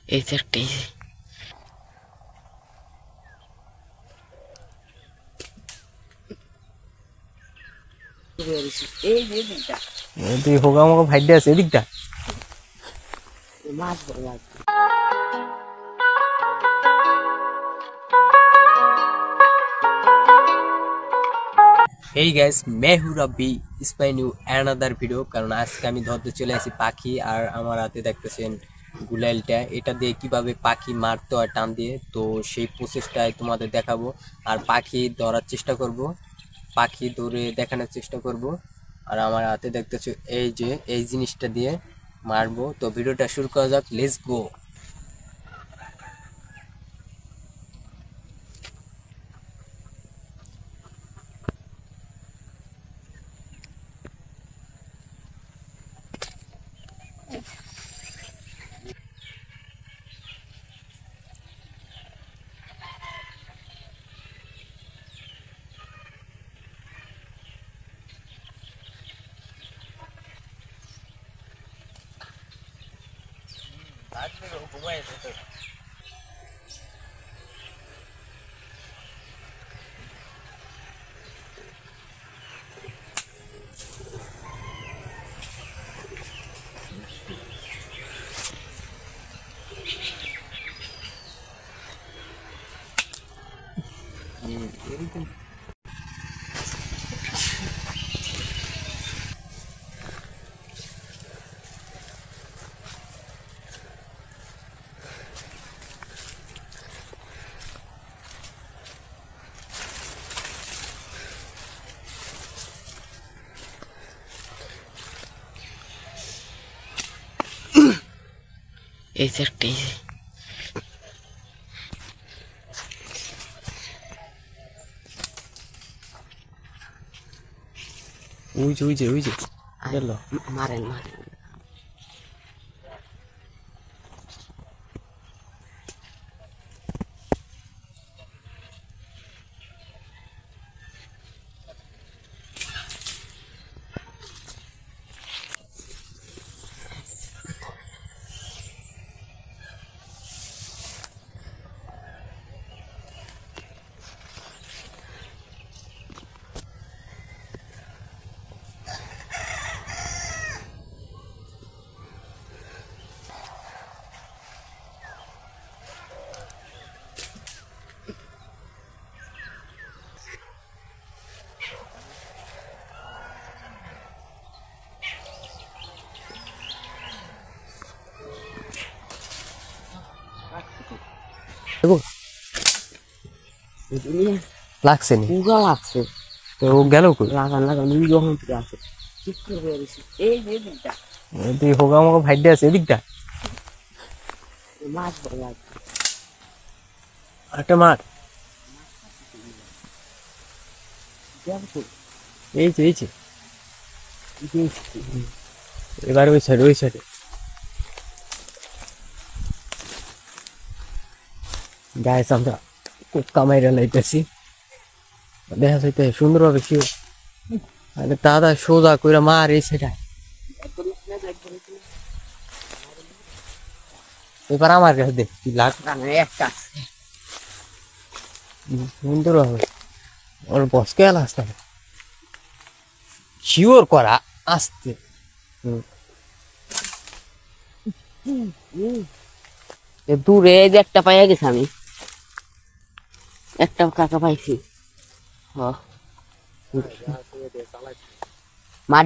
এই যে একটা তুই হোগা মোগা ভাইডে আছে এদিকটা মাছ বড় মাছ। হেই গাইস मैं हूं रब्बी स्पाई न्यू অ্যানাদার ভিডিও। কারণ আজকে আমি ধরতে চলে আসি পাখি, আর আমার হাতে দেখতেছেন গুলাইলটা। এটা দিয়ে কিভাবে পাখি মারতে হয় টান দিয়ে, তো সেই প্রসেসটাই তোমাদের দেখাবো। আর পাখি ধরার চেষ্টা করব, পাখি ধরে দেখানোর চেষ্টা করব। আর আমার হাতে দেখতেছো এই যে এই জিনিসটা দিয়ে মারবো। তো ভিডিওটা শুরু করা যাক, লেটস গো। এই যে একটা ওই যে গেল। মারেন মারেন। লাগছে নি? পুরা লাগছে। তো ও গেল কই? লাগান লাগান ওই যখন থেকে আছে চুপ করে হয়ে গেছে। এই যে দিকটা তুই হোগা মোগা ভাইডে আছে এদিকটা মাছ বড় মাছ। একটা মার। এই যে এবার ওই সাইডে গাইস আমরা কোক্কা মাইরা লাইতেছি, দেখা যাইতে সুন্দরভাবে কি আরে দাদা সোজা কইরা মার এই সাইডে। এবার আমার কাছে দেখ কি লাগ একটা সুন্দরভাবে ওর বসকে আসতে শিওর করা আসতে। দূরে এই যে একটা পাইয়া গেছে, আমি একটা কাকা পাইছি। মাঠ